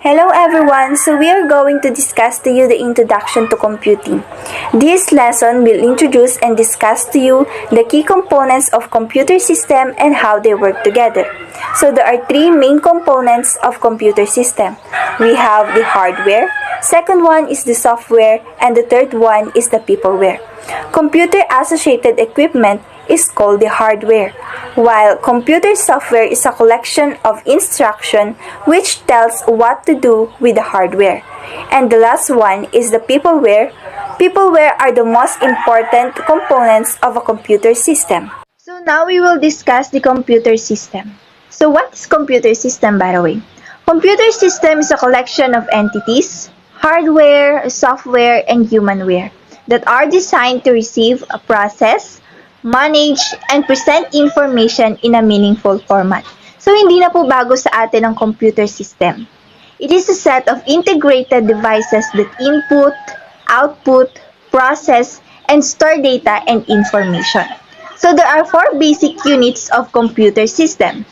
Hello everyone, so we are going to discuss to you the introduction to computing. This lesson will introduce and discuss to you the key components of computer system and how they work together. So there are three main components of computer system. We have the hardware, second one is the software, and the third one is the peopleware. Computer associated equipment is called the hardware, while computer software is a collection of instruction which tells what to do with the hardware. And the last one is the peopleware. Peopleware are the most important components of a computer system. So now we will discuss the computer system. So what is computer system, by the way? Computer system is a collection of entities, hardware, software, and humanware that are designed to receive, process, manage, and present information in a meaningful format. So, hindi na po bago sa atin ang computer system. It is a set of integrated devices that input, output, process, and store data and information. So, there are four basic units of computer system.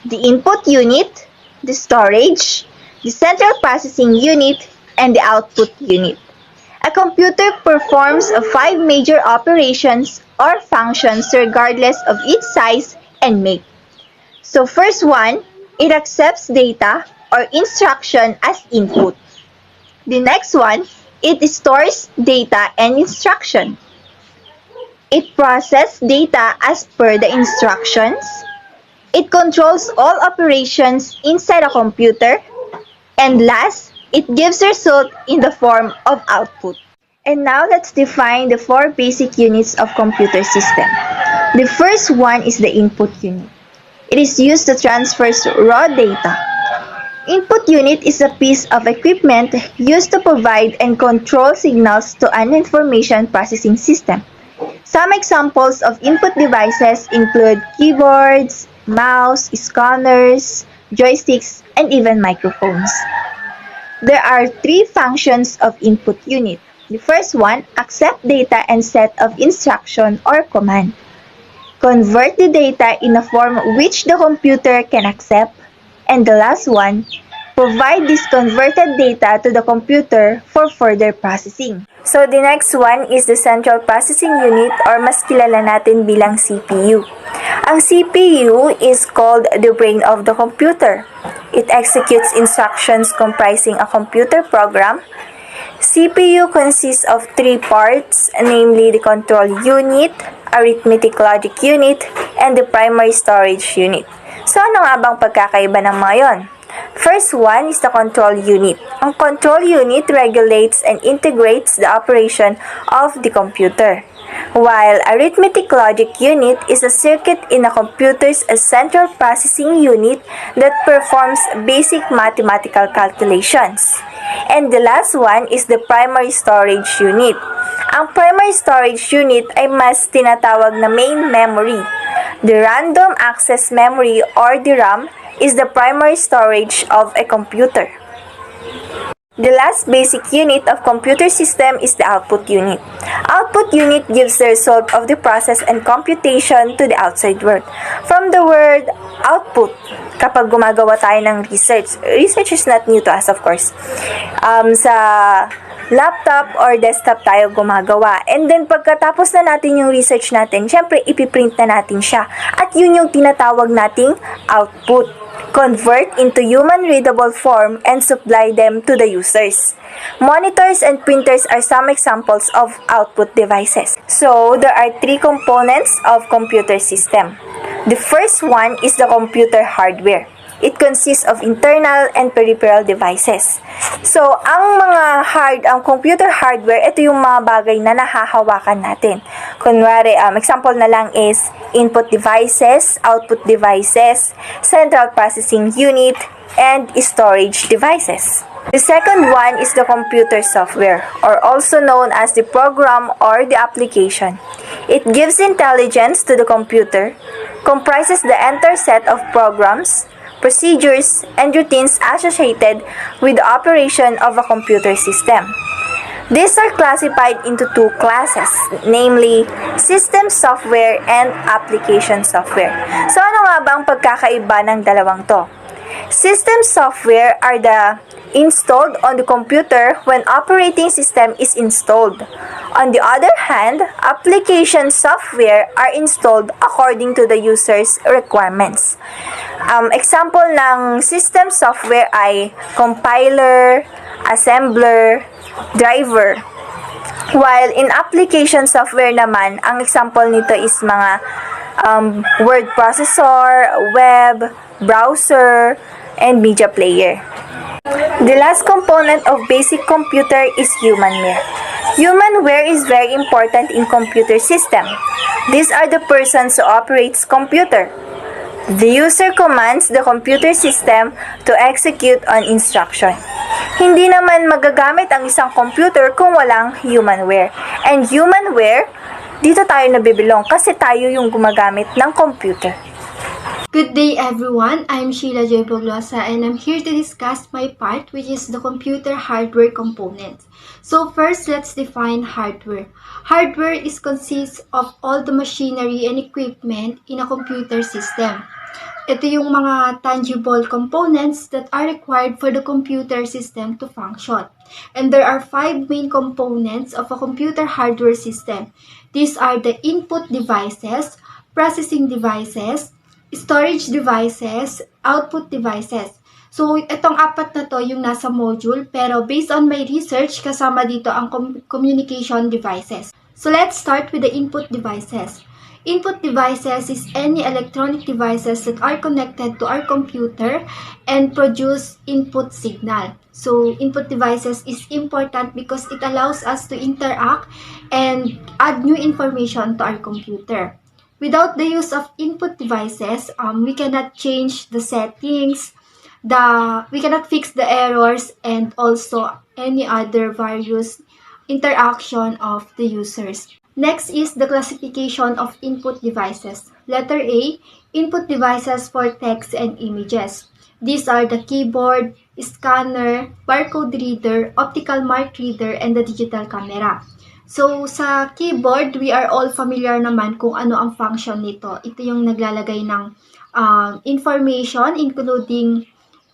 The input unit, the storage, the central processing unit, and the output unit. A computer performs five major operations or functions regardless of its size and make. So first one, it accepts data or instruction as input. The next one, it stores data and instruction. It processes data as per the instructions. It controls all operations inside a computer. And last, it gives result in the form of output. And now let's define the four basic units of computer system. The first one is the input unit. It is used to transfer raw data. Input unit is a piece of equipment used to provide and control signals to an information processing system. Some examples of input devices include keyboards, mouse, scanners, joysticks, and even microphones. There are three functions of input unit. The first one, accept data and set of instruction or command. Convert the data in a form which the computer can accept. And the last one, provide this converted data to the computer for further processing. So the next one is the central processing unit or mas kilala natin bilang CPU. Ang CPU is called the brain of the computer. It executes instructions comprising a computer program. CPU consists of three parts, namely the control unit, arithmetic logic unit, and the primary storage unit. So ano nga bang pagkakaiba ng mga yon? First one is the control unit. Ang control unit regulates and integrates the operation of the computer, while arithmetic logic unit is a circuit in a computer's central processing unit that performs basic mathematical calculations. And the last one is the primary storage unit. Ang primary storage unit ay mas tinatawag na main memory. The random access memory or the RAM is the primary storage of a computer. The last basic unit of computer system is the output unit. Output unit gives the result of the process and computation to the outside world. From the word output, kapag gumagawa tayo ng research is not new to us, of course. Sa laptop or desktop tayo gumagawa. And then, pagkatapos na natin yung research natin, syempre, ipiprint na natin siya. At yun yung tinatawag nating output. Convert into human-readable form and supply them to the users. Monitors and printers are some examples of output devices. So, there are three components of computer system. The first one is the computer hardware. It consists of internal and peripheral devices. So, ang computer hardware, ito yung mga bagay na nahahawakan natin. Kunwari, example na lang is input devices, output devices, central processing unit, and storage devices. The second one is the computer software, or also known as the program or the application. It gives intelligence to the computer, comprises the entire set of programs, procedures, and routines associated with the operation of a computer system. These are classified into two classes, namely system software and application software. So ano nga ba ang pagkakaiba ng dalawang to? System software are the installed on the computer when operating system is installed. On the other hand, application software are installed according to the user's requirements. Example ng system software ay compiler, assembler, driver. While in application software naman, ang example nito is mga word processor, web, browser, and media player. The last component of basic computer is humanware. Humanware is very important in computer system. These are the persons who operates computer. The user commands the computer system to execute on instruction. Hindi naman magagamit ang isang computer kung walang humanware. And humanware, dito tayo nabibilong kasi tayo yung gumagamit ng computer. Good day everyone, I'm Sheila Joy Boglosa and I'm here to discuss my part, which is the computer hardware components. So first, let's define hardware. Hardware consists of all the machinery and equipment in a computer system. Ito yung mga tangible components that are required for the computer system to function. And there are 5 main components of a computer hardware system. These are the input devices, processing devices, storage devices, output devices. So, itong apat na to yung nasa module, pero based on my research, kasama dito ang communication devices. So, let's start with the input devices. Input devices is any electronic devices that are connected to our computer and produce input signal. So, input devices is important because it allows us to interact and add new information to our computer. Without the use of input devices, we cannot change the settings, we cannot fix the errors, and also any other various interaction of the users. Next is the classification of input devices. Letter A, input devices for text and images. These are the keyboard, scanner, barcode reader, optical mark reader, and the digital camera. So, sa keyboard, we are all familiar naman kung ano ang function nito. Ito yung naglalagay ng information including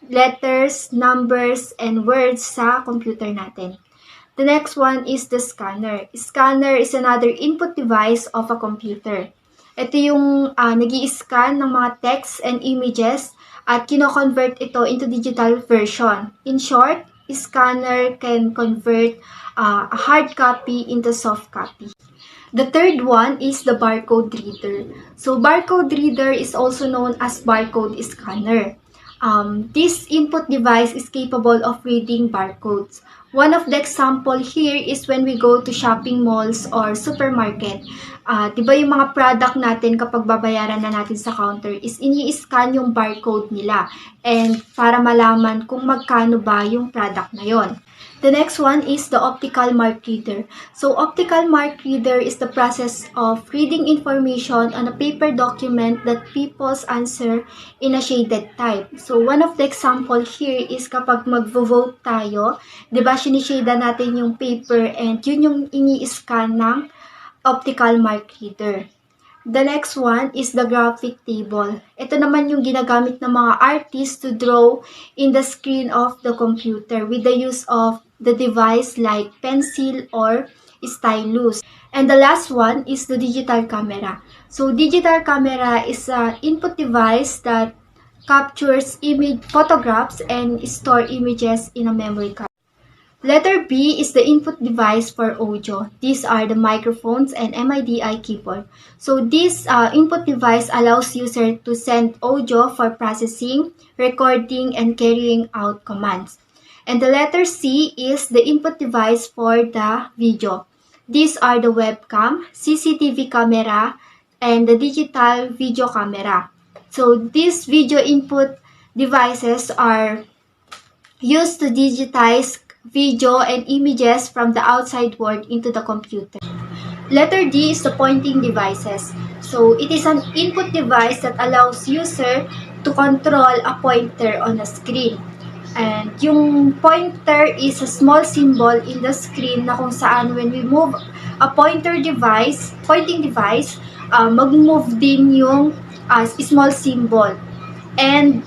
letters, numbers, and words sa computer natin. The next one is the scanner. Scanner is another input device of a computer. Ito yung nag-i-scan ng mga text and images at kino-convert ito into digital version. In short, scanner can convert a hard copy into soft copy. The third one is the barcode reader. So barcode reader is also known as barcode scanner. This input device is capable of reading barcodes. One of the example here is when we go to shopping malls or supermarket. Diba yung mga product natin kapag babayaran na natin sa counter is ini-scan yung barcode nila and para malaman kung magkano ba yung product na yon. The next one is the optical mark reader. So optical mark reader is the process of reading information on a paper document that people's answer in a shaded type. So one of the example here is kapag mag-vote tayo, 'di ba sinishade natin yung paper and yun yung ini-scan ng optical mark reader. The next one is the graphic table. Ito naman yung ginagamit ng mga artists to draw in the screen of the computer with the use of the device like pencil or stylus. And the last one is the digital camera. So digital camera is an input device that captures photographs and store images in a memory card. Letter B is the input device for audio. These are the microphones and MIDI keyboard. So this input device allows user to send audio for processing, recording, and carrying out commands. And the letter C is the input device for the video. These are the webcam, CCTV camera, and the digital video camera. So these video input devices are used to digitize video and images from the outside world into the computer. Letter D is the pointing devices. So it is an input device that allows user to control a pointer on a screen. And yung pointer is a small symbol in the screen na kung saan when we move a pointing device, mag-move din yung small symbol. And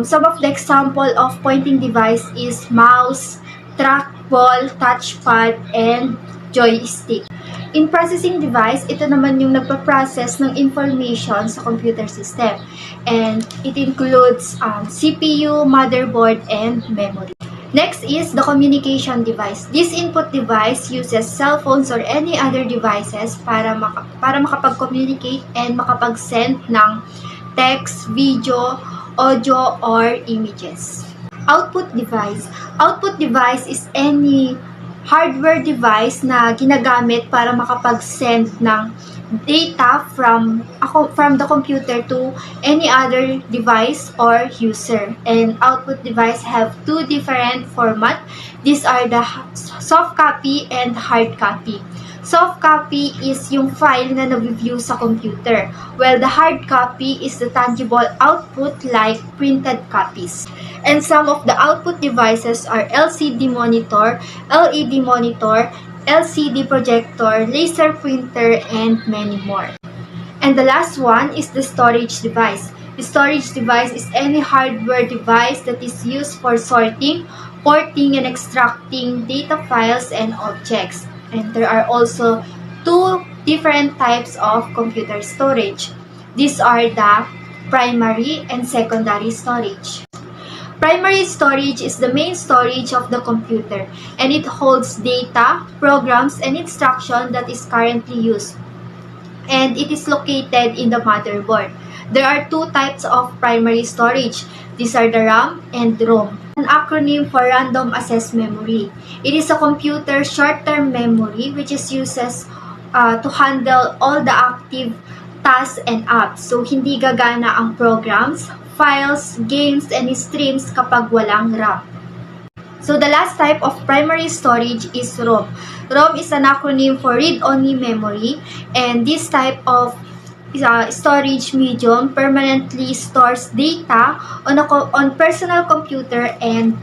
Some of the example of pointing device is mouse, trackball, touchpad, and joystick. In processing device, ito naman yung nagpa-process ng information sa computer system. And it includes CPU, motherboard, and memory. Next is the communication device. This input device uses cell phones or any other devices para makapag-communicate and makapag-send ng text, video, audio, or images. Output device. Output device is any hardware device na ginagamit para makapag-send ng data from the computer to any other device or user. And output device have two different format. These are the soft copy and hard copy. Soft copy is yung file na nabiview sa computer, while the hard copy is the tangible output like printed copies. And some of the output devices are LCD monitor, LED monitor, LCD projector, laser printer, and many more. And the last one is the storage device. The storage device is any hardware device that is used for sorting, porting, and extracting data files and objects. And there are also two different types of computer storage. These are the primary and secondary storage. Primary storage is the main storage of the computer, and it holds data, programs, and instruction that is currently used. And it is located in the motherboard. There are two types of primary storage. These are the RAM and ROM. An acronym for Random Access Memory. It is a computer short-term memory which is uses to handle all the active tasks and apps. So, hindi gagana ang programs, files, games, and streams kapag walang RAM. So, the last type of primary storage is ROM. ROM is an acronym for read-only memory, and this type of storage medium permanently stores data on personal computer and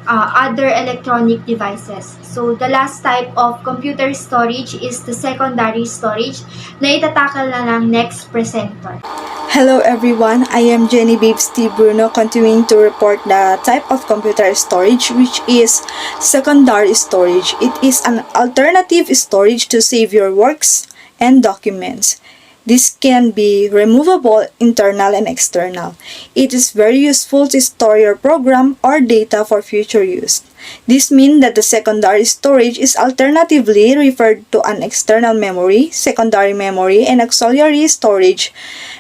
other electronic devices. So, the last type of computer storage is the secondary storage na itatakal na ng next presenter. Hello everyone, I am Jenny Babes T. Bruno, continuing to report the type of computer storage, which is secondary storage. It is an alternative storage to save your works and documents. This can be removable, internal and external. It is very useful to store your program or data for future use. This means that the secondary storage is alternatively referred to an external memory, secondary memory, and auxiliary storage.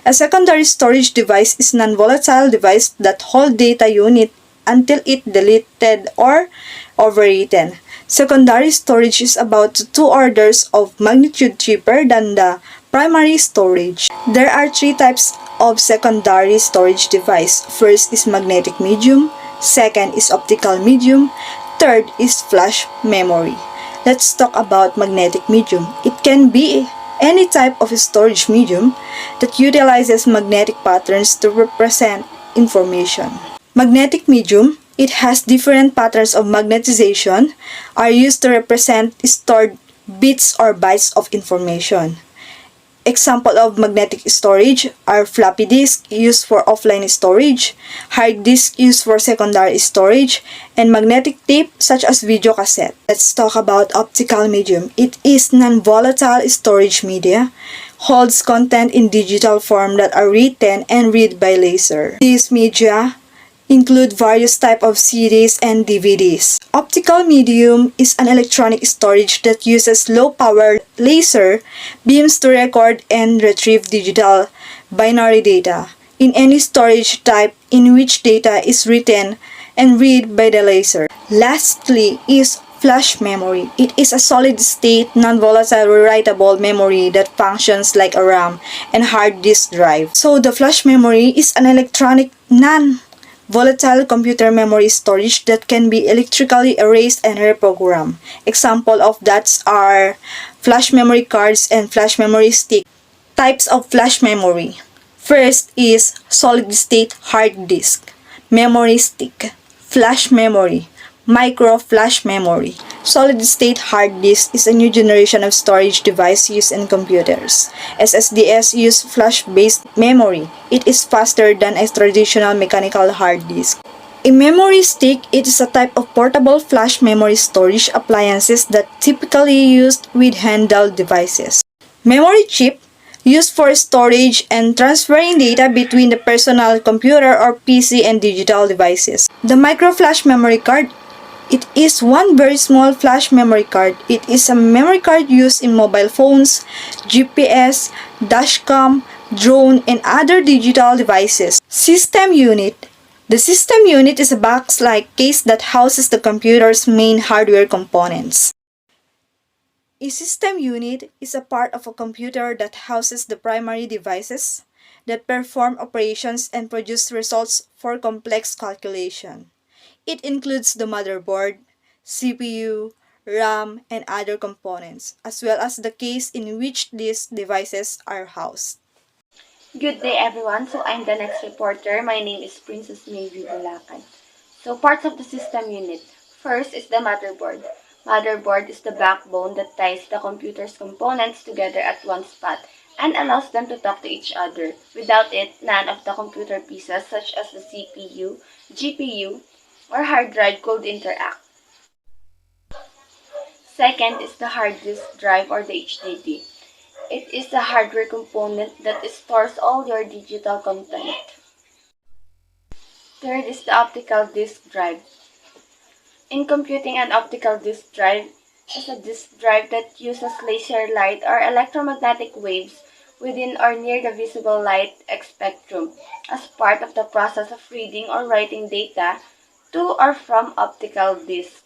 A secondary storage device is a non-volatile device that holds data unit until it deleted or overwritten. Secondary storage is about 2 orders of magnitude cheaper than the primary storage. There are 3 types of secondary storage device. First is magnetic medium, second is optical medium, third is flash memory. Let's talk about magnetic medium. It can be any type of storage medium that utilizes magnetic patterns to represent information. Magnetic medium, it has different patterns of magnetization are used to represent stored bits or bytes of information. Example of magnetic storage are floppy disk used for offline storage, hard disk used for secondary storage, and magnetic tape such as video cassette. Let's talk about optical medium. It is non-volatile storage media, holds content in digital form that are written and read by laser. These media include various types of CDs and DVDs. Optical medium is an electronic storage that uses low-power laser beams to record and retrieve digital binary data in any storage type in which data is written and read by the laser. Lastly is flash memory. It is a solid-state, non-volatile, rewritable memory that functions like a RAM and hard disk drive. So the flash memory is an electronic non-volatile computer memory storage that can be electrically erased and reprogrammed. Example of that are flash memory cards and flash memory stick. Types of flash memory. First is solid-state hard disk, memory stick, flash memory, Micro flash memory. Solid-state hard disk is a new generation of storage device used in computers. SSDs use flash-based memory. It is faster than a traditional mechanical hard disk. A memory stick, it is a type of portable flash memory storage appliances that typically used with handheld devices. Memory chip, used for storage and transferring data between the personal computer or PC and digital devices. The micro flash memory card, it is one very small flash memory card. It is a memory card used in mobile phones, GPS, dashcam, drone, and other digital devices. System unit. The system unit is a box-like case that houses the computer's main hardware components. A system unit is a part of a computer that houses the primary devices that perform operations and produce results for complex calculation. It includes the motherboard, CPU, RAM, and other components, as well as the case in which these devices are housed. Good day everyone. So I'm the next reporter. My name is Princess Navy Bulacan. So parts of the system unit. First is the motherboard. Motherboard is the backbone that ties the computer's components together at one spot and allows them to talk to each other. Without it, none of the computer pieces such as the CPU, GPU, or hard drive could interact. Second is the hard disk drive or the HDD. It is a hardware component that stores all your digital content. Third is the optical disk drive. In computing, an optical disk drive is a disk drive that uses laser light or electromagnetic waves within or near the visible light spectrum as part of the process of reading or writing data to or from optical disk.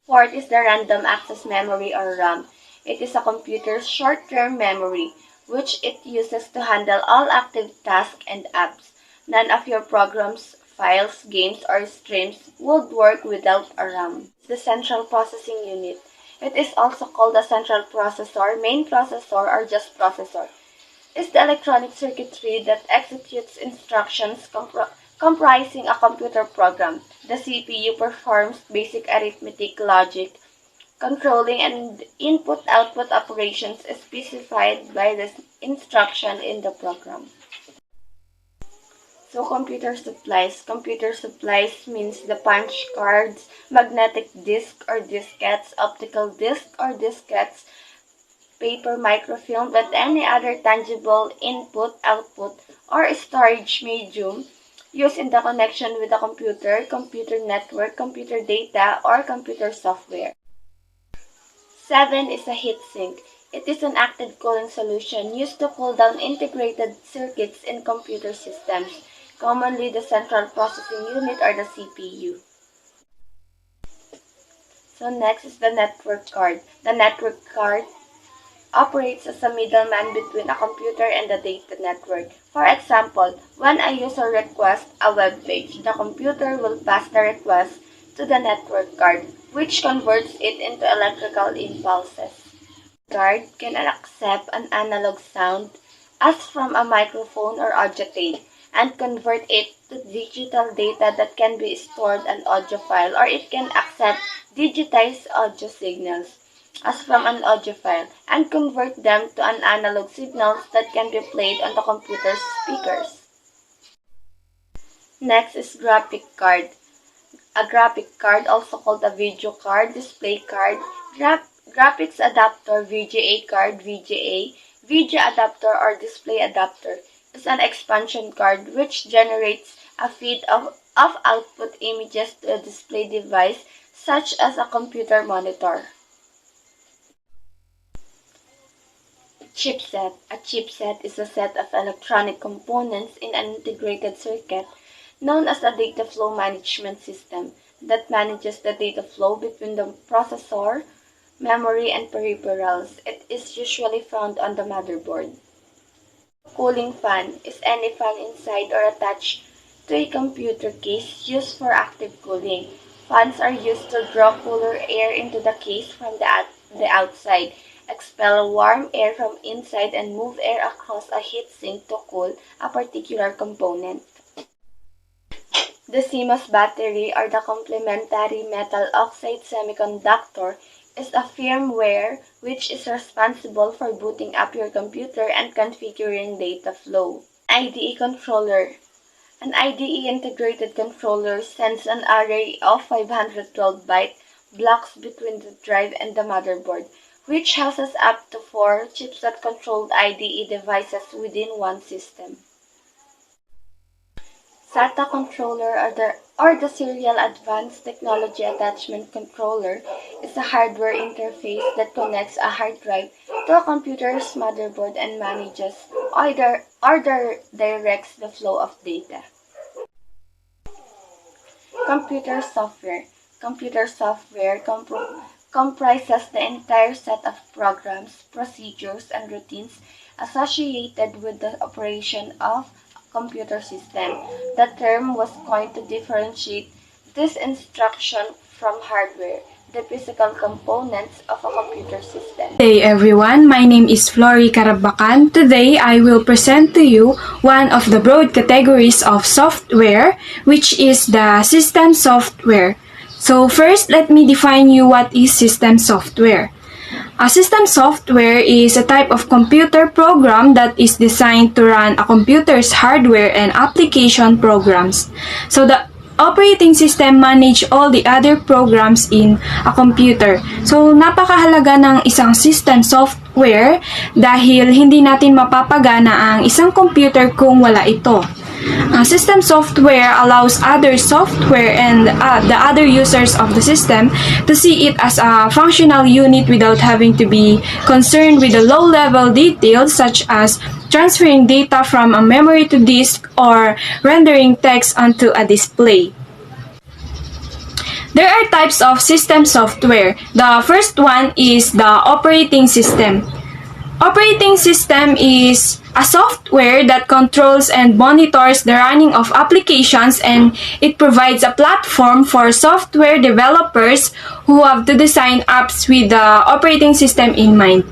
Fourth is the random access memory or RAM. It is a computer's short-term memory, which it uses to handle all active tasks and apps. None of your programs, files, games, or streams would work without a RAM. The central processing unit. It is also called a central processor, main processor, or just processor. It is the electronic circuitry that executes instructions comprising a computer program. The CPU performs basic arithmetic logic, controlling and input-output operations specified by the instruction in the program. So computer supplies. Computer supplies means the punch cards, magnetic disc or diskettes, optical disc or diskettes, paper, microfilm, and any other tangible input, output, or storage medium used in the connection with the computer, computer network, computer data, or computer software. 7 is a heatsink. It is an active cooling solution used to cool down integrated circuits in computer systems, commonly the central processing unit or the CPU. So next is the network card. The network card operates as a middleman between a computer and the data network. For example, when a user requests a web page, the computer will pass the request to the network card, which converts it into electrical impulses. The card can accept an analog sound as from a microphone or audio tape and convert it to digital data that can be stored an audio file, or it can accept digitized audio signals as from an audio file and convert them to an analog signals that can be played on the computer's speakers. Next is graphic card. A graphic card, also called a video card, display card, graphics adapter, VGA card, VGA, video adapter or display adapter, is an expansion card which generates a feed of output images to a display device such as a computer monitor. Chipset. A chipset is a set of electronic components in an integrated circuit known as a data flow management system that manages the data flow between the processor, memory, and peripherals. It is usually found on the motherboard. Cooling fan is any fan inside or attached to a computer case used for active cooling. Fans are used to draw cooler air into the case from the outside, expel warm air from inside, and move air across a heatsink to cool a particular component. The CMOS battery, or the complementary metal oxide semiconductor, is a firmware which is responsible for booting up your computer and configuring data flow. IDE controller. An IDE integrated controller sends an array of 512-byte blocks between the drive and the motherboard, which houses up to 4 chipset-controlled IDE devices within one system. SATA controller, or the Serial Advanced Technology Attachment Controller, is a hardware interface that connects a hard drive to a computer's motherboard and manages or directs the flow of data. Computer software. Computer software comprises the entire set of programs, procedures, and routines associated with the operation of computer system. The term was coined to differentiate this instruction from hardware, the physical components of a computer system. Good day everyone, my name is Flory Carabacan. Today I will present to you one of the broad categories of software, which is the system software. So first, let me define you what is system software. A system software is a type of computer program that is designed to run a computer's hardware and application programs. So the operating system manage all the other programs in a computer. So napakahalaga ng isang system software dahil hindi natin mapapagana ang isang computer kung wala ito. System software allows other software and the other users of the system to see it as a functional unit without having to be concerned with the low-level details such as transferring data from a memory to disk or rendering text onto a display. There are types of system software. The first one is the operating system. Operating system is a software that controls and monitors the running of applications, and it provides a platform for software developers who have to design apps with the operating system in mind.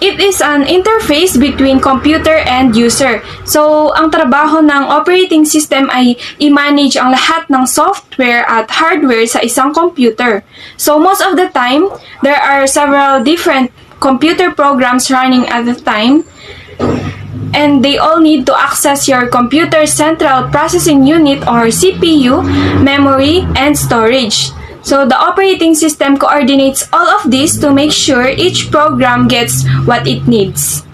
It is an interface between computer and user. So, ang trabaho ng operating system ay i-manage ang lahat ng software at hardware sa isang computer. So, most of the time, there are several different computer programs running at a time, and they all need to access your computer's central processing unit or CPU, memory, and storage. So the operating system coordinates all of this to make sure each program gets what it needs.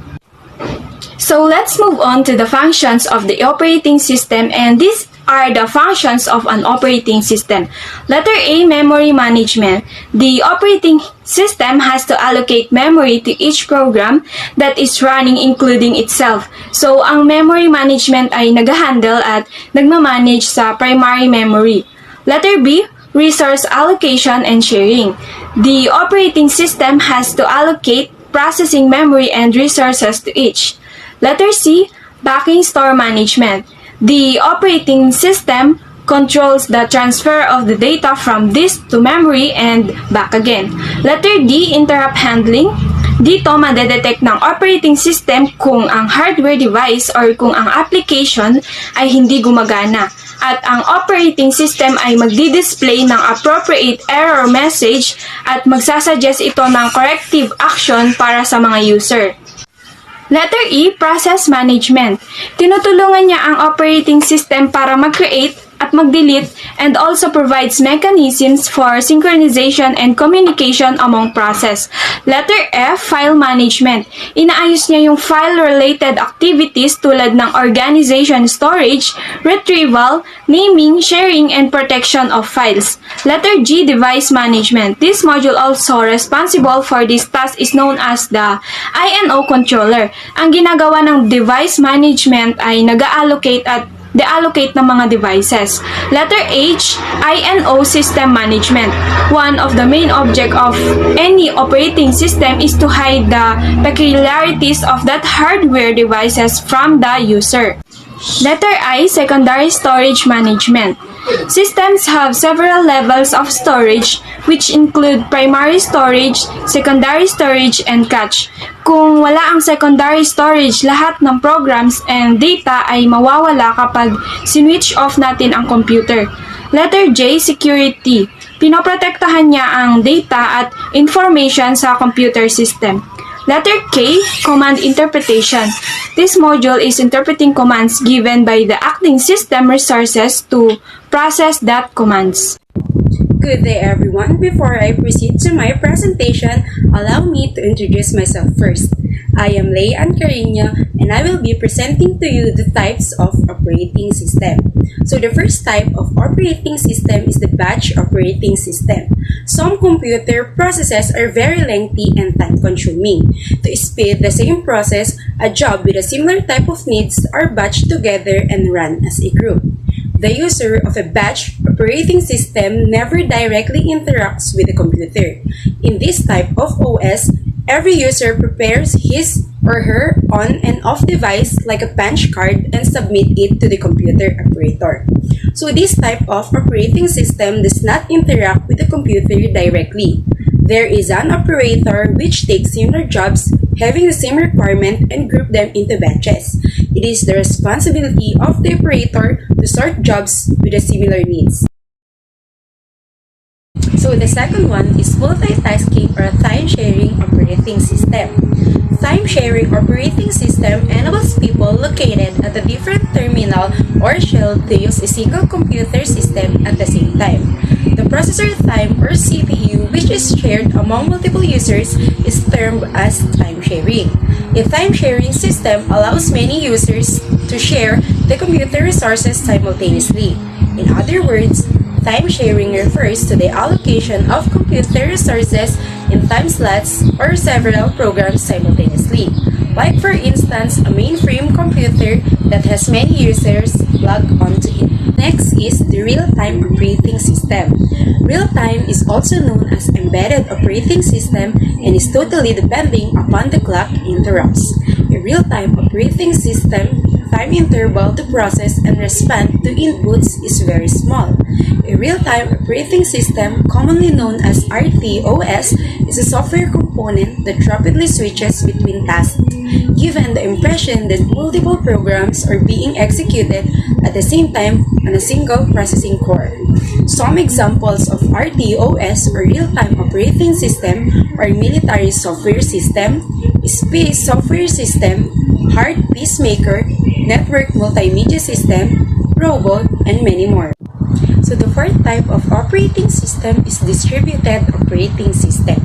So let's move on to the functions of the operating system, and these are the functions of an operating system. Letter A, memory management. The operating system has to allocate memory to each program that is running, including itself. So, ang memory management ay nag-handle at nagmamanage sa primary memory. Letter B, resource allocation and sharing. The operating system has to allocate processing memory and resources to each. Letter C, backing store management. The operating system controls the transfer of the data from disk to memory and back again. Letter D, interrupt handling. Dito, madedetect ng operating system kung ang hardware device or kung ang application ay hindi gumagana. At ang operating system ay magdi-display ng appropriate error message at magsasuggest ito ng corrective action para sa mga user. Letter E, process management. Tinutulungan niya ang operating system para mag-create at mag-delete and also provides mechanisms for synchronization and communication among process. Letter F, file management. Inaayos niya yung file-related activities tulad ng organization, storage, retrieval, naming, sharing, and protection of files. Letter G, device management. This module also responsible for this task is known as the INO controller. Ang ginagawa ng device management ay nag-allocate at deallocate ng mga devices. Letter H, INO system management. One of the main object of any operating system is to hide the peculiarities of that hardware devices from the user. Letter I, secondary storage management. Systems have several levels of storage which include primary storage, secondary storage, and cache. Kung wala ang secondary storage, lahat ng programs and data ay mawawala kapag switch off natin ang computer. Letter J, security. Pinoprotektahan niya ang data at information sa computer system. Letter K, command interpretation. This module is interpreting commands given by the acting system resources to process that commands. Good day everyone. Before I proceed to my presentation, allow me to introduce myself first. I am Leanne Carino and I will be presenting to you the types of operating system. So the first type of operating system is the batch operating system. Some computer processes are very lengthy and time-consuming. To speed the same process, a job with a similar type of needs are batched together and run as a group. The user of a batch operating system never directly interacts with the computer. In this type of OS, every user prepares his or her on and off device like a punch card and submit it to the computer operator. So this type of operating system does not interact with the computer directly. There is an operator which takes similar jobs having the same requirement and group them into batches. It is the responsibility of the operator to sort jobs with the similar needs. So the second one is multitasking or time-sharing operating system. Time-sharing operating system enables people located at a different terminal or shell to use a single computer system at the same time. The processor time or CPU, which is shared among multiple users, is termed as time-sharing. A time-sharing system allows many users to share the computer resources simultaneously. In other words, time-sharing refers to the allocation of computer resources in time slots or several programs simultaneously. Like for instance, a mainframe computer that has many users logged onto it. Next is the real-time operating system. Real-time is also known as embedded operating system and is totally depending upon the clock interrupts. A real-time operating system time interval to process and respond to inputs is very small. A real-time operating system, commonly known as RTOS, is a software component that rapidly switches between tasks, given the impression that multiple programs are being executed at the same time on a single processing core. Some examples of RTOS or real-time operating system are military software system, space software system, heart pacemaker, network multimedia system, robot, and many more. So the fourth type of operating system is distributed operating system.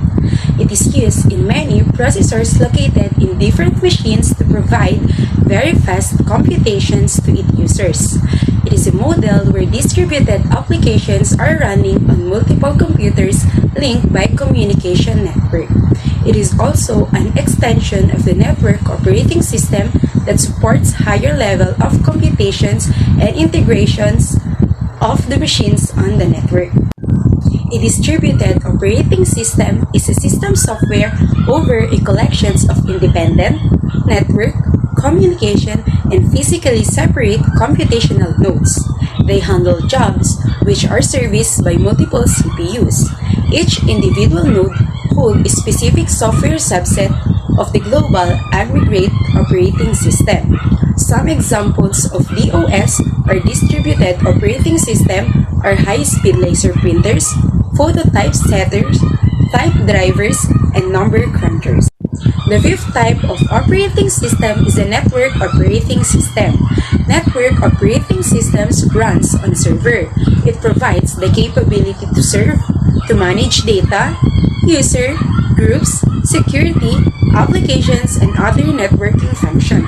It is used in many processors located in different machines to provide very fast computations to its users. It is a model where distributed applications are running on multiple computers linked by communication network. It is also an extension of the network operating system that supports higher level of computations and integrations of the machines on the network. A distributed operating system is a system software over a collection of independent, network, communication, and physically separate computational nodes. They handle jobs which are serviced by multiple CPUs. Each individual node holds a specific software subset of the global aggregate operating system. Some examples of DOS or distributed operating system are high-speed laser printers, phototype setters, type drivers, and number crunchers. The fifth type of operating system is a network operating system. Network operating systems runs on a server. It provides the capability to serve, to manage data, user, groups, security, applications, and other networking functions.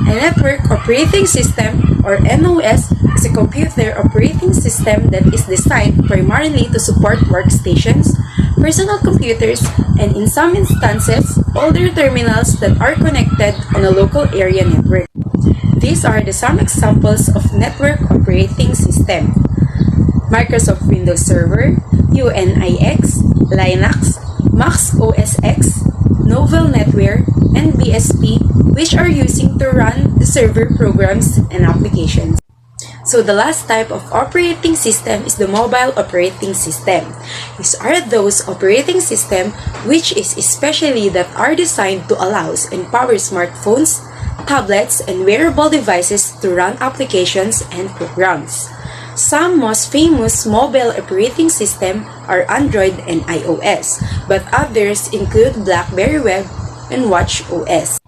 A network operating system, or NOS, is a computer operating system that is designed primarily to support workstations, personal computers, and in some instances, older terminals that are connected on a local area network. These are the some examples of network operating system: Microsoft Windows Server, UNIX, Linux, Mac OS X, Novell NetWare, and BSP, which are using to run the server programs and applications. So the last type of operating system is the mobile operating system. These are those operating systems which is especially that are designed to allow and power smartphones, tablets, and wearable devices to run applications and programs. Some most famous mobile operating system are Android and iOS, but others include BlackBerry Web and watchOS.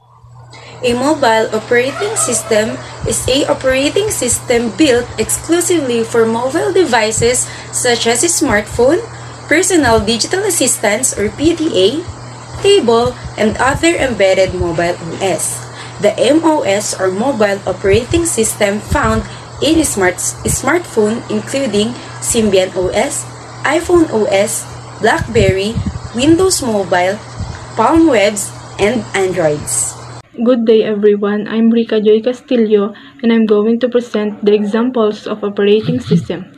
A mobile operating system is a operating system built exclusively for mobile devices such as a smartphone, personal digital assistants or PDA, table, and other embedded mobile OS. The MOS or mobile operating system found in a smartphone including Symbian OS, iPhone OS, BlackBerry, Windows Mobile, Palm Webs, and Androids. Good day everyone, I'm Rica Joy Castillo and I'm going to present the examples of operating system.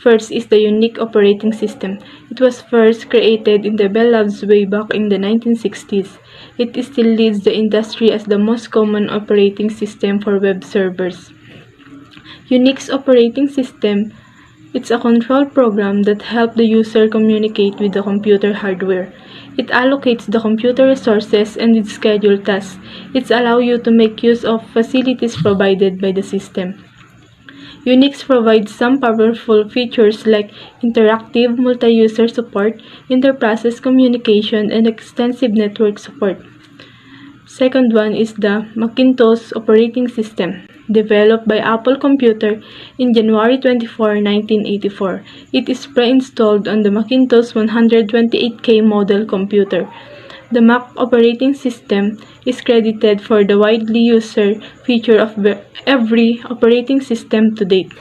First is the Unique operating system. It was first created in the Bell Labs way back in the 1960s. It still leads the industry as the most common operating system for web servers. Unix operating system, it's a control program that helps the user communicate with the computer hardware. It allocates the computer resources and it schedules tasks. It allows you to make use of facilities provided by the system. Unix provides some powerful features like interactive multi-user support, inter-process communication, and extensive network support. Second one is the Macintosh operating system, developed by Apple Computer in January 24, 1984. It is pre-installed on the Macintosh 128K model computer. The Mac operating system is credited for the widely used feature of every operating system to date.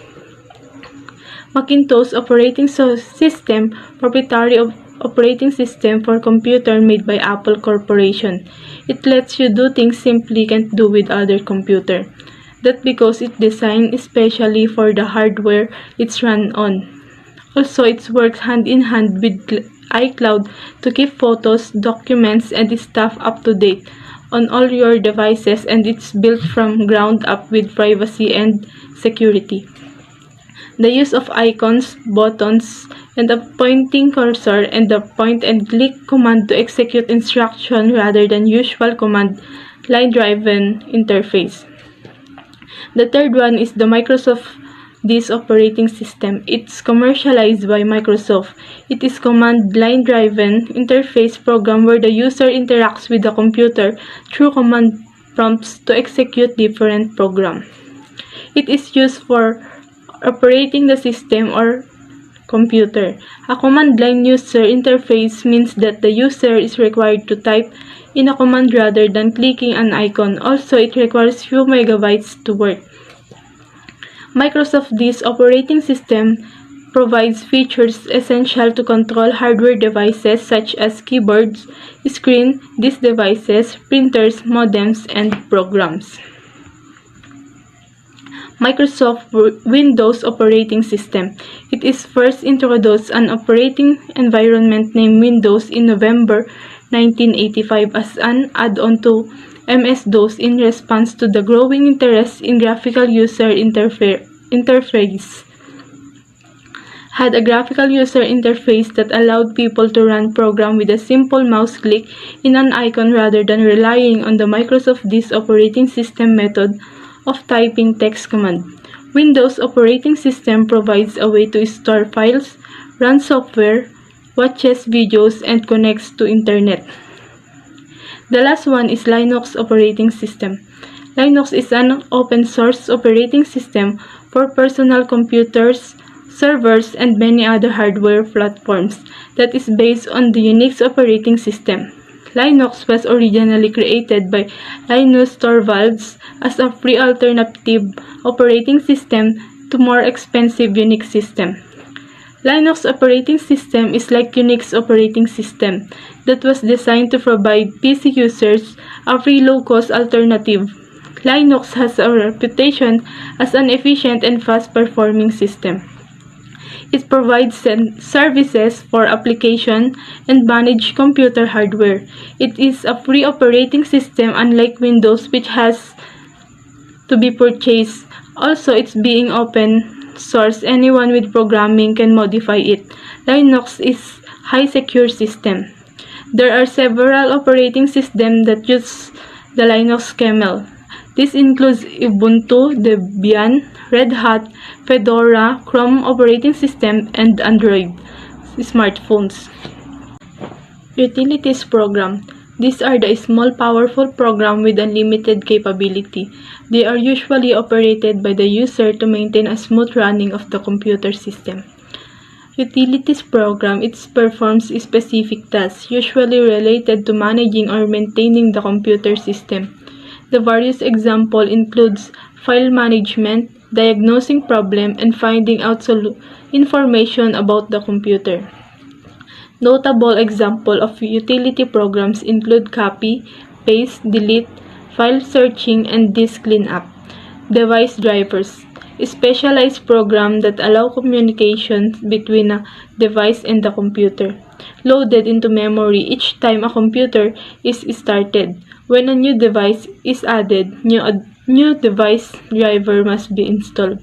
Macintosh operating system, proprietary operating system for computer made by Apple Corporation. It lets you do things simply can't do with other computer. That's because it's designed especially for the hardware it's run on. Also, it works hand in hand with iCloud to keep photos, documents, and stuff up to date on all your devices, and it's built from ground up with privacy and security. The use of icons, buttons, and a pointing cursor and the point-and-click command to execute instruction rather than usual command line-driven interface. The third one is the Microsoft this operating system. It's commercialized by Microsoft. It is command line-driven interface program where the user interacts with the computer through command prompts to execute different programs. It is used for operating the system or computer. A command line user interface means that the user is required to type in a command rather than clicking an icon. Also, it requires few megabytes to work. Microsoft this operating system provides features essential to control hardware devices such as keyboards, screen, disk devices, printers, modems, and programs. Microsoft Windows operating system. It is first introduced an operating environment named Windows in November 1985 as an add-on to MS-DOS in response to the growing interest in graphical user interface. Had a graphical user interface that allowed people to run programs with a simple mouse click in an icon rather than relying on the Microsoft this operating system method of typing text command. Windows operating system provides a way to store files, run software, watches videos, and connects to internet. The last one is Linux operating system. Linux is an open source operating system for personal computers, servers, and many other hardware platforms that is based on the Unix operating system. Linux was originally created by Linus Torvalds as a free alternative operating system to more expensive Unix system. Linux operating system is like Unix operating system that was designed to provide PC users a free low-cost alternative. Linux has a reputation as an efficient and fast-performing system. It provides services for application and manage computer hardware. It is a free operating system unlike Windows which has to be purchased. Also, it's being open source. Anyone with programming can modify it. Linux is high secure system. There are several operating systems that use the Linux kernel. This includes Ubuntu, Debian, Red Hat, Fedora, Chrome operating system, and Android smartphones. Utilities program. These are the small powerful program with unlimited capability. They are usually operated by the user to maintain a smooth running of the computer system. Utilities program, it performs specific tasks, usually related to managing or maintaining the computer system. The various example includes file management, diagnosing problem, and finding out information about the computer. Notable example of utility programs include copy, paste, delete, file searching, and disk cleanup. Device drivers, specialized programs that allow communication between a device and the computer, loaded into memory each time a computer is started. When a new device is added, new device driver must be installed.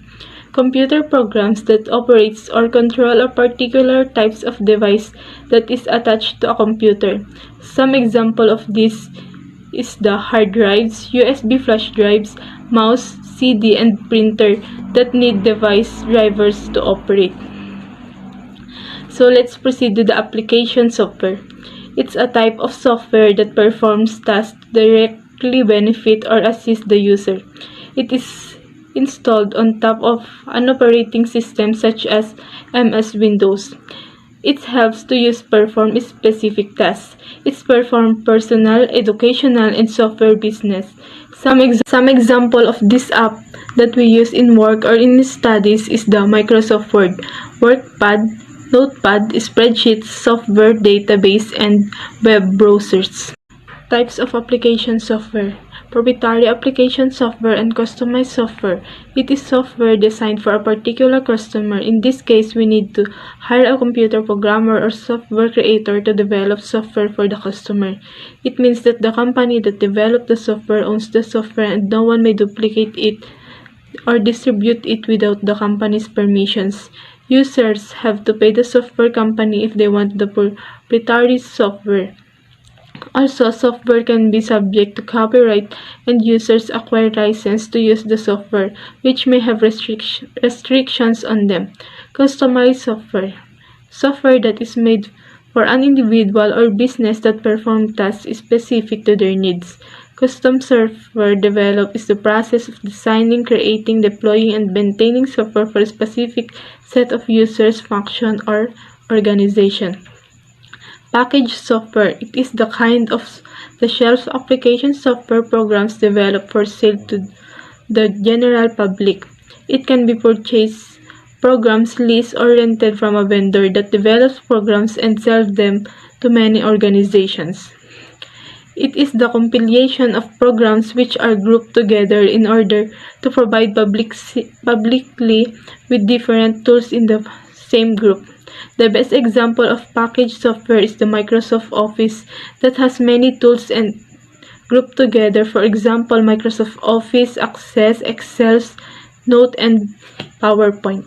Computer programs that operates or control a particular types of device that is attached to a computer. Some example of this is the hard drives, USB flash drives, mouse, CD, and printer that need device drivers to operate. So let's proceed to the application software. It's a type of software that performs tasks to directly benefit or assist the user. It is installed on top of an operating system such as MS Windows. It helps to use perform specific tasks. It's perform personal, educational, and software business. Some example of this app that we use in work or in studies is the Microsoft Word, WorkPad, Notepad, spreadsheets, software, database, and web browsers. Types of application software. Proprietary application software and customized software. It is software designed for a particular customer. In this case, we need to hire a computer programmer or software creator to develop software for the customer. It means that the company that developed the software owns the software and no one may duplicate it or distribute it without the company's permissions. Users have to pay the software company if they want the proprietary software. Also, software can be subject to copyright and users acquire license to use the software, which may have restrictions on them. Customized software. Software that is made for an individual or business that perform tasks specific to their needs. Custom software developed is the process of designing, creating, deploying, and maintaining software for a specific set of users, function, or organization. Packaged software. It is the kind of the shelf application software programs developed for sale to the general public. It can be purchased programs, leased, or rented from a vendor that develops programs and sells them to many organizations. It is the compilation of programs which are grouped together in order to provide publicly with different tools in the same group. The best example of packaged software is the Microsoft Office that has many tools and grouped together. For example, Microsoft Office, Access, Excel, Note, and PowerPoint.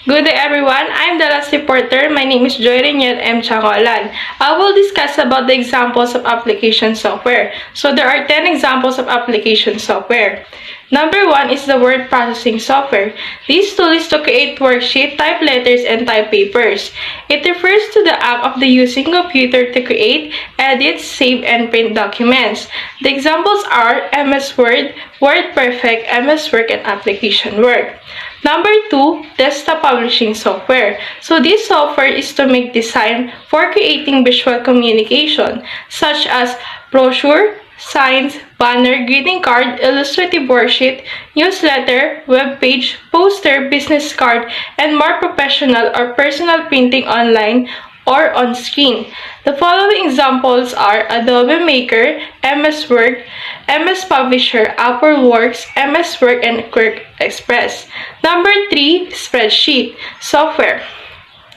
Good day everyone, I'm the last reporter. My name is Joy Reniel M. Changolan. I will discuss about the examples of application software. So there are 10 examples of application software. Number 1 is the word processing software. This tool is to create worksheet, type letters, and type papers. It refers to the act of the using computer to create, edit, save, and print documents. The examples are MS Word, WordPerfect, MS Work, and Application Work. Number 2, desktop publishing software. So this software is to make design for creating visual communication, such as brochure, signs, banner, greeting card, illustrative worksheet, newsletter, web page, poster, business card, and more professional or personal printing online or on screen. The following examples are Adobe Maker, MS Word, MS Publisher, AppleWorks, MS Work, and Quirk Express. Number 3, spreadsheet software.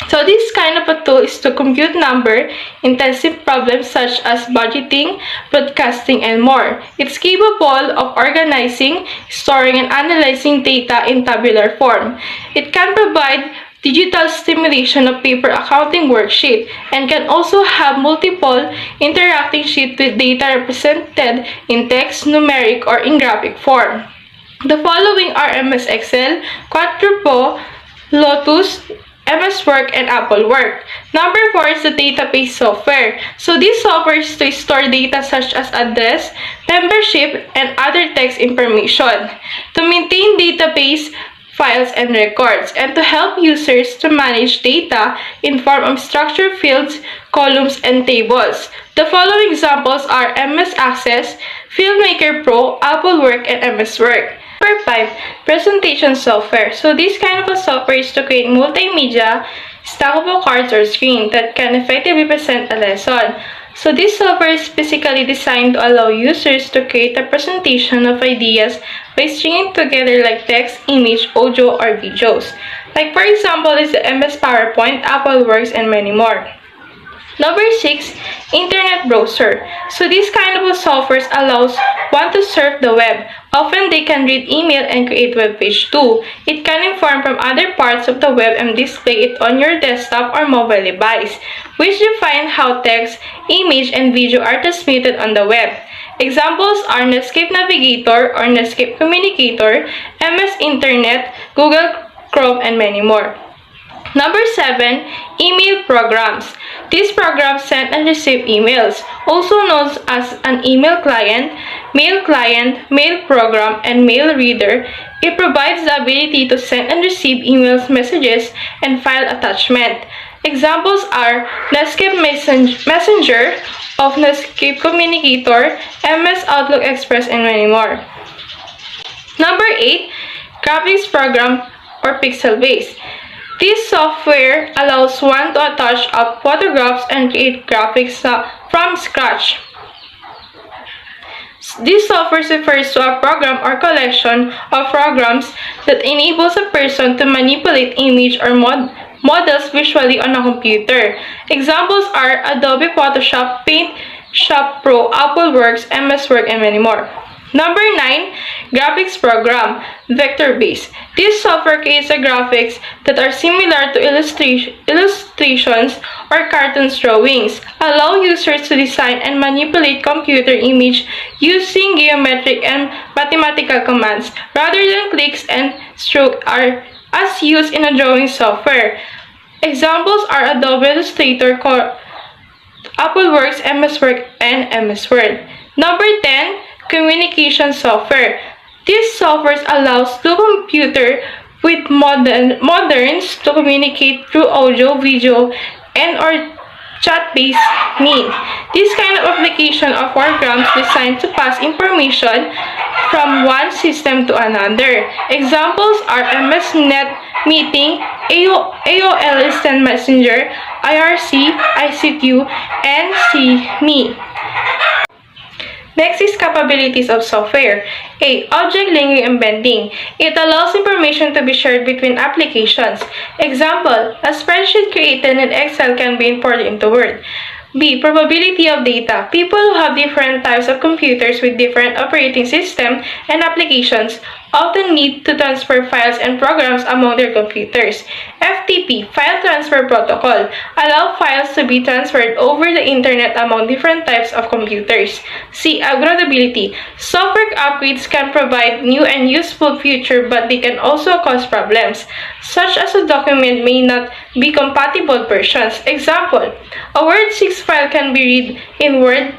So this kind of a tool is to compute number-intensive problems such as budgeting, broadcasting, and more. It's capable of organizing, storing, and analyzing data in tabular form. It can provide digital stimulation of paper accounting worksheet, and can also have multiple interacting sheets with data represented in text, numeric, or in graphic form. The following are MS Excel, Quadrupo, Lotus, MS Work, and Apple Work. Number 4 is the database software. So this software is to store data such as address, membership, and other text information, to maintain database files and records, and to help users to manage data in form of structured fields, columns, and tables. The following examples are MS Access, FilmMaker Pro, Apple Work, and MS Work. Number 5, presentation software. So this kind of a software is to create multimedia, stackable cards or screen that can effectively present a lesson. So this software is basically designed to allow users to create a presentation of ideas by stringing together like text, image, audio, or videos. Like for example is the MS PowerPoint, Apple Works, and many more. Number 6, internet browser. So this kind of a software allows one to surf the web. Often they can read email and create web page too. It can inform from other parts of the web and display it on your desktop or mobile device, which define how text, image, and video are transmitted on the web. Examples are Netscape Navigator or Netscape Communicator, MS Internet, Google Chrome, and many more. Number 7, email programs. These programs send and receive emails, also known as an email client, mail program, and mail reader. It provides the ability to send and receive emails, messages, and file attachment. Examples are Netscape Messenger of Netscape Communicator, MS Outlook Express, and many more. Number 8, graphics program or pixel-based. This software allows one to attach up photographs and create graphics from scratch. This software refers to a program or collection of programs that enables a person to manipulate image or models visually on a computer. Examples are Adobe Photoshop, Paint, Shop Pro, Apple Works, MS Word, and many more. Number 9, graphics program, vector-based. This software creates graphics that are similar to illustrations or cartoon drawings, allow users to design and manipulate computer image using geometric and mathematical commands, rather than clicks and strokes are as used in a drawing software. Examples are Adobe Illustrator, Apple Works, MS Work, and MS Word. Number 10, communication software. This software allows the computer with moderns to communicate through audio, video, and or chat-based means. This kind of application are programs designed to pass information from one system to another. Examples are MS Net Meeting, AOL Instant Messenger, IRC, ICQ, and CME. Next is capabilities of software. A. Object linking and bending. It allows information to be shared between applications. Example, a spreadsheet created in Excel can be imported into Word. B. Probability of data. People who have different types of computers with different operating systems and applications often need to transfer files and programs among their computers. FTP, File Transfer Protocol, allow files to be transferred over the internet among different types of computers. C. Upgradability, software upgrades can provide new and useful features, but they can also cause problems, such as a document may not be compatible versions. Example, a Word 6 file can be read in Word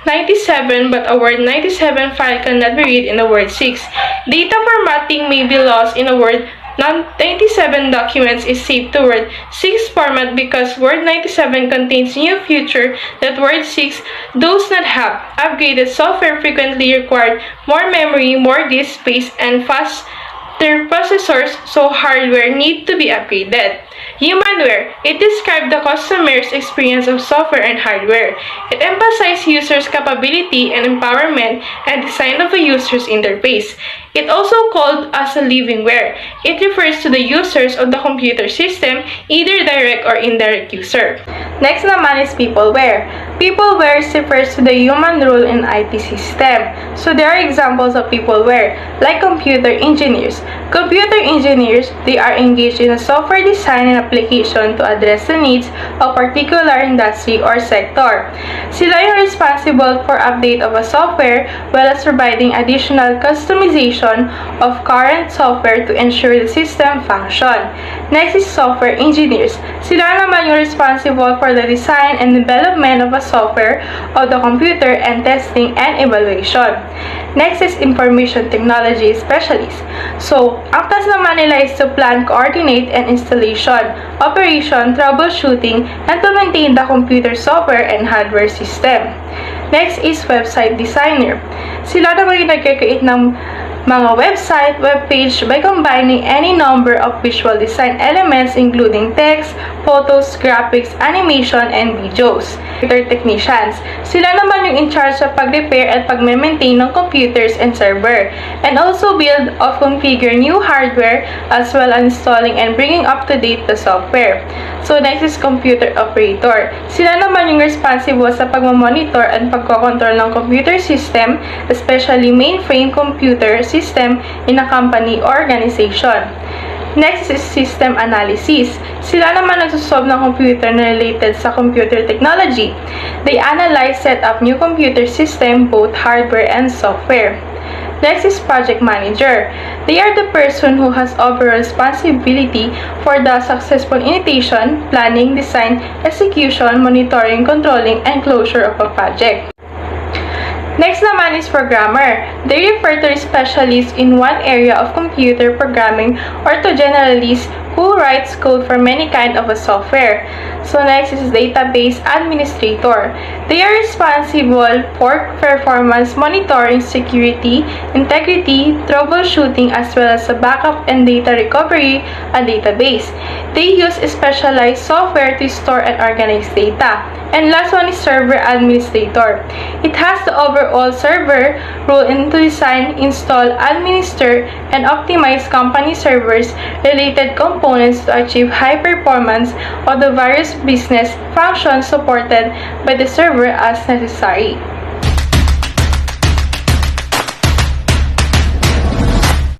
97, but a Word 97 file cannot be read in a Word 6. Data formatting may be lost in a Word 97 documents is saved to Word 6 format because Word 97 contains new features that Word 6 does not have. Upgraded software frequently require more memory, more disk space, and faster processors, so hardware need to be upgraded. Humanware. It describes the customer's experience of software and hardware. It emphasizes users' capability and empowerment and design of a user's interface. It also called as a livingware. It refers to the users of the computer system, either direct or indirect user. Next naman is peopleware. Peopleware refers to the human role in IT system. So there are examples of peopleware, like computer engineers. Computer engineers, they are engaged in a software design and application to address the needs of particular industry or sector. Sila yung responsible for update of a software, well as providing additional customization of current software to ensure the system function. Next is software engineers. Sila naman yung responsible for the design and development of a software of the computer and testing and evaluation. Next is information technology specialist. So, ang task naman nila is to plan, coordinate, and installation, operation, troubleshooting, and to maintain the computer software and hardware system. Next is website designer. Sila naman yung nagkakreate ng mga website, webpage by combining any number of visual design elements including text, photos, graphics, animation, and videos. Computer technicians. Sila naman yung in charge sa pag-repair at pag-maintain ng computers and server, and also build or configure new hardware as well as installing and bringing up to date the software. So next is computer operator. Sila naman yung responsible sa pag-monitor and pagkokontrol ng computer system, especially mainframe computer system in a company or organization. Next is system analysis. Sila naman nagsusolve ng computer na related sa computer technology. They analyze, set up new computer system, both hardware and software. Next is project manager. They are the person who has overall responsibility for the successful initiation, planning, design, execution, monitoring, controlling, and closure of a project. Next naman is programmer. They refer to specialists in one area of computer programming or to generalists who writes code for many kind of a software. So next is database administrator. They are responsible for performance monitoring, security, integrity, troubleshooting, as well as the backup and data recovery a database. They use specialized software to store and organize data. And last one is server administrator. It has the overall server role in to design, install, administer, and optimize company servers related components to achieve high performance of the various business functions supported by the server as necessary.